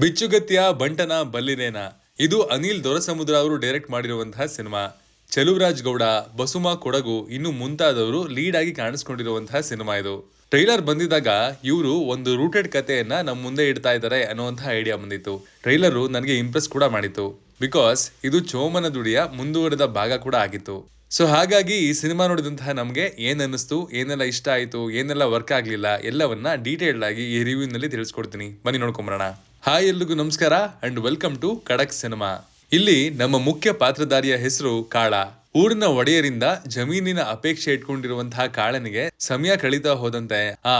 ಬಿಚ್ಚುಗತ್ತಿಯ ಬಂಟನ ಬಲ್ಲಿರೇನ. ಇದು ಅನಿಲ್ ದೊರಸಮುದ್ರ ಅವರು ಡೈರೆಕ್ಟ್ ಮಾಡಿರುವಂತಹ ಸಿನಿಮಾ. ಚೆಲುವರಾಜ್ ಗೌಡ, ಬಸುಮಾ ಕೊಡಗು ಇನ್ನು ಮುಂತಾದವರು ಲೀಡ್ ಆಗಿ ಕಾಣಿಸ್ಕೊಂಡಿರುವಂತಹ ಸಿನಿಮಾ ಇದು. ಟ್ರೈಲರ್ ಬಂದಿದ್ದಾಗ ಇವರು ಒಂದು ರೂಟೆಡ್ ಕಥೆಯನ್ನ ನಮ್ಮ ಮುಂದೆ ಇಡ್ತಾ ಇದ್ದಾರೆ ಅನ್ನುವಂತಹ ಐಡಿಯಾ ಬಂದಿತ್ತು. ಟ್ರೈಲರು ನನಗೆ ಇಂಪ್ರೆಸ್ ಕೂಡ ಮಾಡಿತ್ತು. ಬಿಕಾಸ್ ಇದು ಚೋಮನ ದುಡಿಯ ಮುಂದುವರೆದ ಭಾಗ ಕೂಡ ಆಗಿತ್ತು. ಸೊ ಹಾಗಾಗಿ ಈ ಸಿನಿಮಾ ನೋಡಿದಂತಹ ನಮಗೆ ಏನ್ ಅನ್ನಿಸ್ತು, ಏನೆಲ್ಲ ಇಷ್ಟ ಆಯ್ತು, ಏನೆಲ್ಲ ವರ್ಕ್ ಆಗ್ಲಿಲ್ಲ, ಎಲ್ಲವನ್ನ ಡೀಟೇಲ್ಡ್ ಆಗಿ ಈ ರಿವ್ಯೂ ನಲ್ಲಿ ತಿಳಿಸ್ಕೊಡ್ತೀನಿ. ಬನ್ನಿ ನೋಡ್ಕೊಂಬರೋಣ. ಹಾಯ್, ಎಲ್ರಿಗೂ ನಮಸ್ಕಾರ ಅಂಡ್ ವೆಲ್ಕಮ್ ಟು ಖಡಕ್ ಸಿನಿಮಾ. ಇಲ್ಲಿ ನಮ್ಮ ಮುಖ್ಯ ಪಾತ್ರಧಾರಿಯ ಹೆಸರು ಕಾಳ. ಊರಿನ ಒಡೆಯರಿಂದ ಜಮೀನಿನ ಅಪೇಕ್ಷೆ ಇಟ್ಕೊಂಡಿರುವಂತಹ ಕಾಳನಿಗೆ ಸಮಯ ಕಳೀತಾ ಹೋದಂತೆ ಆ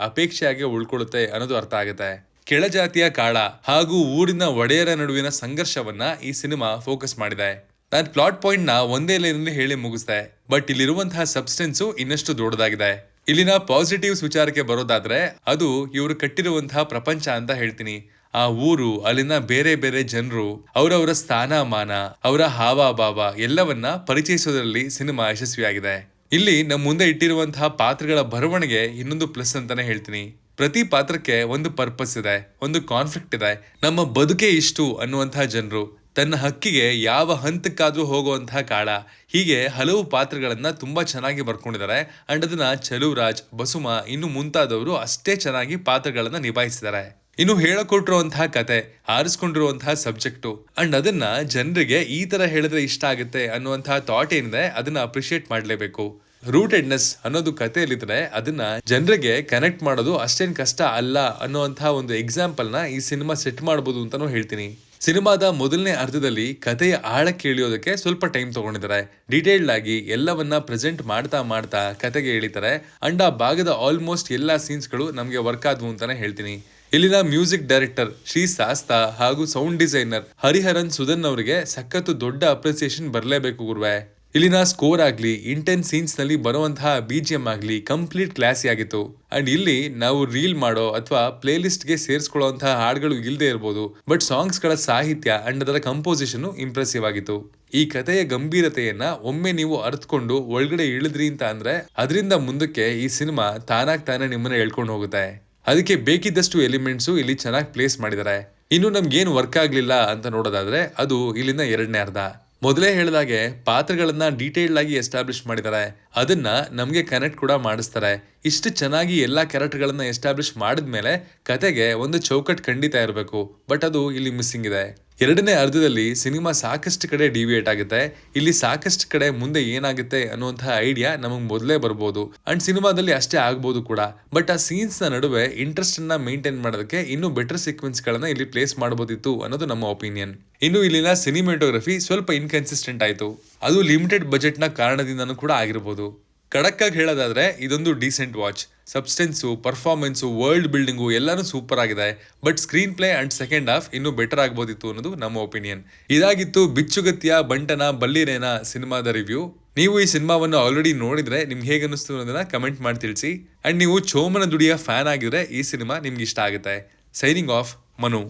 ಅಪೇಕ್ಷೆಯಾಗಿ ಉಳ್ಕೊಳ್ಳುತ್ತೆ ಅನ್ನೋದು ಅರ್ಥ ಆಗುತ್ತೆ. ಕೆಳಜಾತಿಯ ಕಾಳ ಹಾಗೂ ಊರಿನ ಒಡೆಯರ ನಡುವಿನ ಸಂಘರ್ಷವನ್ನ ಈ ಸಿನಿಮಾ ಫೋಕಸ್ ಮಾಡಿದೆ. ನಾನು ಪ್ಲಾಟ್ ಪಾಯಿಂಟ್ ನ ಒಂದೇ ಲೈನಲ್ಲಿ ಹೇಳಿ ಮುಗಿಸ್ದೆ, ಬಟ್ ಇಲ್ಲಿರುವಂತಹ ಸಬ್ಸ್ಟೆನ್ಸು ಇನ್ನಷ್ಟು ದೊಡ್ಡದಾಗಿದೆ. ಇಲ್ಲಿನ ಪಾಸಿಟಿವ್ಸ್ ವಿಚಾರಕ್ಕೆ ಬರೋದಾದ್ರೆ ಅದು ಇವರು ಕಟ್ಟಿರುವಂತಹ ಪ್ರಪಂಚ ಅಂತ ಹೇಳ್ತೀನಿ. ಆ ಊರು, ಅಲ್ಲಿನ ಬೇರೆ ಬೇರೆ ಜನರು, ಅವರವರ ಸ್ಥಾನಮಾನ, ಅವರ ಹಾವಭಾವ ಎಲ್ಲವನ್ನ ಪರಿಚಯಿಸೋದ್ರಲ್ಲಿ ಸಿನಿಮಾ ಯಶಸ್ವಿಯಾಗಿದೆ. ಇಲ್ಲಿ ನಮ್ಮ ಮುಂದೆ ಇಟ್ಟಿರುವಂತಹ ಪಾತ್ರಗಳ ಬರವಣಿಗೆ ಇನ್ನೊಂದು ಪ್ಲಸ್ ಅಂತಾನೆ ಹೇಳ್ತೀನಿ. ಪ್ರತಿ ಪಾತ್ರಕ್ಕೆ ಒಂದು ಪರ್ಪಸ್ ಇದೆ, ಒಂದು ಕಾನ್ಫ್ಲಿಕ್ಟ್ ಇದೆ. ನಮ್ಮ ಬದುಕೆ ಇಷ್ಟು ಅನ್ನುವಂತಹ ಜನರು, ತನ್ನ ಹಕ್ಕಿಗೆ ಯಾವ ಹಂತಕ್ಕಾದ್ರೂ ಹೋಗುವಂತಹ ಕಾಳ, ಹೀಗೆ ಹಲವು ಪಾತ್ರಗಳನ್ನ ತುಂಬಾ ಚೆನ್ನಾಗಿ ಬರ್ಕೊಂಡಿದ್ದಾರೆ. ಅಂಡ್ ಅದನ್ನ ಚೆಲುವರಾಜ್, ಬಸುಮಾ ಇನ್ನು ಮುಂತಾದವರು ಅಷ್ಟೇ ಚೆನ್ನಾಗಿ ಪಾತ್ರಗಳನ್ನ ನಿಭಾಯಿಸಿದ್ದಾರೆ. ಇನ್ನು ಹೇಳಕೊಟ್ಟಿರುವಂತಹ ಕತೆ, ಆರಿಸ್ಕೊಂಡಿರುವಂತಹ ಸಬ್ಜೆಕ್ಟು ಅಂಡ್ ಅದನ್ನ ಜನರಿಗೆ ಈ ತರ ಹೇಳಿದ್ರೆ ಇಷ್ಟ ಆಗುತ್ತೆ ಅನ್ನುವಂತಹ ಥಾಟ್ ಏನಿದೆ ಅದನ್ನ ಅಪ್ರಿಶಿಯೇಟ್ ಮಾಡಲೇಬೇಕು. ರೂಟೆಡ್ನೆಸ್ ಅನ್ನೋದು ಕಥೆಯಲ್ಲಿದ್ರೆ ಅದನ್ನ ಜನರಿಗೆ ಕನೆಕ್ಟ್ ಮಾಡೋದು ಅಷ್ಟೇನ್ ಕಷ್ಟ ಅಲ್ಲ ಅನ್ನುವಂತಹ ಒಂದು ಎಕ್ಸಾಂಪಲ್ ನ ಈ ಸಿನಿಮಾ ಸೆಟ್ ಮಾಡಬಹುದು ಅಂತಾನು ಹೇಳ್ತೀನಿ. ಸಿನಿಮಾದ ಮೊದಲನೇ ಅರ್ಧದಲ್ಲಿ ಕಥೆಯ ಆಳಕ್ಕೆ ಇಳಿಯೋದಕ್ಕೆ ಸ್ವಲ್ಪ ಟೈಮ್ ತಗೊಂಡಿದ್ದಾರೆ. ಡೀಟೇಲ್ಡ್ ಆಗಿ ಎಲ್ಲವನ್ನ ಪ್ರೆಸೆಂಟ್ ಮಾಡ್ತಾ ಕತೆಗೆ ಇಳಿತಾರೆ. ಅಂಡ್ ಆ ಭಾಗದ ಆಲ್ಮೋಸ್ಟ್ ಎಲ್ಲಾ ಸೀನ್ಸ್ಗಳು ನಮಗೆ ವರ್ಕ್ ಆದ್ವು ಅಂತಾನೆ ಹೇಳ್ತೀನಿ. ಇಲ್ಲಿನ ಮ್ಯೂಸಿಕ್ ಡೈರೆಕ್ಟರ್ ಶ್ರೀ ಶಾಸ್ತಾ ಹಾಗೂ ಸೌಂಡ್ ಡಿಸೈನರ್ ಹರಿಹರನ್ ಸುಧನ್ ಅವರಿಗೆ ಸಖತ್ತು ದೊಡ್ಡ ಅಪ್ರಿಸಿಯೇಷನ್ ಬರಲೇಬೇಕು ಗುರುವೆ. ಇಲ್ಲಿನ ಸ್ಕೋರ್ ಆಗ್ಲಿ, ಇಂಟೆನ್ಸ್ ಸೀನ್ಸ್ ನಲ್ಲಿ ಬರುವಂತಹ BGM ಆಗ್ಲಿ ಕಂಪ್ಲೀಟ್ ಕ್ಲಾಸಿ ಆಗಿತ್ತು. ಅಂಡ್ ಇಲ್ಲಿ ನಾವು ರೀಲ್ ಮಾಡೋ ಅಥವಾ ಪ್ಲೇ ಲಿಸ್ಟ್ ಗೆ ಸೇರಿಸ್ಕೊಳ್ಳುವಂತಹ ಹಾಡುಗಳು ಇಲ್ಲದೆ ಇರಬಹುದು, ಬಟ್ ಸಾಂಗ್ಸ್ ಗಳ ಸಾಹಿತ್ಯ ಅಂಡ್ ಅದರ ಕಂಪೋಸಿಷನ್ ಇಂಪ್ರೆಸಿವ್ ಆಗಿತ್ತು. ಈ ಕಥೆಯ ಗಂಭೀರತೆಯನ್ನ ಒಮ್ಮೆ ನೀವು ಅರ್ಥಕೊಂಡು ಒಳಗಡೆ ಇಳಿದ್ರಿ ಅಂತ ಅಂದ್ರೆ ಅದರಿಂದ ಮುಂದಕ್ಕೆ ಈ ಸಿನಿಮಾ ತಾನೇ ನಿಮ್ಮನ್ನ ಹೇಳ್ಕೊಂಡು ಹೋಗುತ್ತೆ. ಅದಕ್ಕೆ ಬೇಕಿದ್ದಷ್ಟು ಎಲಿಮೆಂಟ್ಸು ಇಲ್ಲಿ ಚೆನ್ನಾಗಿ ಪ್ಲೇಸ್ ಮಾಡಿದ್ದಾರೆ. ಇನ್ನು ನಮ್ಗೇನು ವರ್ಕ್ ಆಗ್ಲಿಲ್ಲ ಅಂತ ನೋಡೋದಾದ್ರೆ ಅದು ಇಲ್ಲಿಂದ ಎರಡನೇ ಅರ್ಧ. ಮೊದಲೇ ಹೇಳಿದಾಗೆ ಪಾತ್ರಗಳನ್ನ ಡೀಟೇಲ್ಡ್ ಆಗಿ ಎಸ್ಟಾಬ್ಲಿಷ್ ಮಾಡಿದ್ದಾರೆ, ಅದನ್ನ ನಮ್ಗೆ ಕನೆಕ್ಟ್ ಕೂಡ ಮಾಡಿಸ್ತಾರೆ. ಇಷ್ಟು ಚೆನ್ನಾಗಿ ಎಲ್ಲಾ ಕ್ಯಾರೆಕ್ಟರ್ಗಳನ್ನ ಎಸ್ಟಾಬ್ಲಿಷ್ ಮಾಡಿದ್ಮೇಲೆ ಕತೆಗೆ ಒಂದು ಚೌಕಟ್ ಖಂಡಿತ ಇರಬೇಕು, ಬಟ್ ಅದು ಇಲ್ಲಿ ಮಿಸ್ಸಿಂಗ್ ಇದೆ. ಎರಡನೇ ಅರ್ಧದಲ್ಲಿ ಸಿನಿಮಾ ಸಾಕಷ್ಟು ಕಡೆ ಡಿವಿಯೇಟ್ ಆಗುತ್ತೆ. ಇಲ್ಲಿ ಸಾಕಷ್ಟು ಕಡೆ ಮುಂದೆ ಏನಾಗುತ್ತೆ ಅನ್ನುವಂತಹ ಐಡಿಯಾ ನಮಗ್ ಮೊದಲೇ ಬರ್ಬೋದು ಅಂಡ್ ಸಿನಿಮಾದಲ್ಲಿ ಅಷ್ಟೇ ಆಗ್ಬೋದು ಕೂಡ. ಬಟ್ ಆ ಸೀನ್ಸ್ ನ ನಡುವೆ ಇಂಟ್ರೆಸ್ಟ್ ಅನ್ನ ಮೇಂಟೈನ್ ಮಾಡೋದಕ್ಕೆ ಇನ್ನೂ ಬೆಟರ್ ಸೀಕ್ವೆನ್ಸ್ ಗಳನ್ನ ಇಲ್ಲಿ ಪ್ಲೇಸ್ ಮಾಡಬಹುದಿತ್ತು ಅನ್ನೋದು ನಮ್ಮ ಒಪಿನಿಯನ್. ಇನ್ನು ಇಲ್ಲಿನ ಸಿನಿಮಾಟೋಗ್ರಫಿ ಸ್ವಲ್ಪ ಇನ್ಕನ್ಸಿಸ್ಟೆಂಟ್ ಆಯ್ತು. ಅದು ಲಿಮಿಟೆಡ್ ಬಜೆಟ್ ನ ಕಾರಣದಿಂದನೂ ಕೂಡ ಆಗಿರ್ಬೋದು. ಖಡಕ್ ಆಗಿ ಹೇಳೋದಾದ್ರೆ ಇದೊಂದು decent watch. Substance, performance, world building ಎಲ್ಲಾನು ಸೂಪರ್ ಆಗಿದೆ. But screen play and second half ಇನ್ನೂ ಬೆಟರ್ ಆಗ್ಬೋದಿತ್ತು ಅನ್ನೋದು ನಮ್ಮ ಒಪಿನಿಯನ್. ಇದಾಗಿತ್ತು ಬಿಚ್ಚುಗತ್ತಿಯ ಬಂಟನ ಬಲ್ಲಿರೇನ ಸಿನಿಮಾದ ರಿವ್ಯೂ. ನೀವು ಈ ಸಿನಿಮಾವನ್ನು ಆಲ್ರೆಡಿ ನೋಡಿದ್ರೆ ನಿಮ್ಗೆ ಹೇಗೆ ಅನಿಸ್ತು ಅನ್ನೋದನ್ನ ಕಮೆಂಟ್ ಮಾಡಿ ತಿಳಿಸಿ. ಅಂಡ್ ನೀವು ಚೋಮನ ದುಡಿಯ ಫ್ಯಾನ್ ಆಗಿದ್ರೆ ಈ ಸಿನಿಮಾ ನಿಮ್ಗೆ ಇಷ್ಟ ಆಗುತ್ತೆ. Signing off, Manu.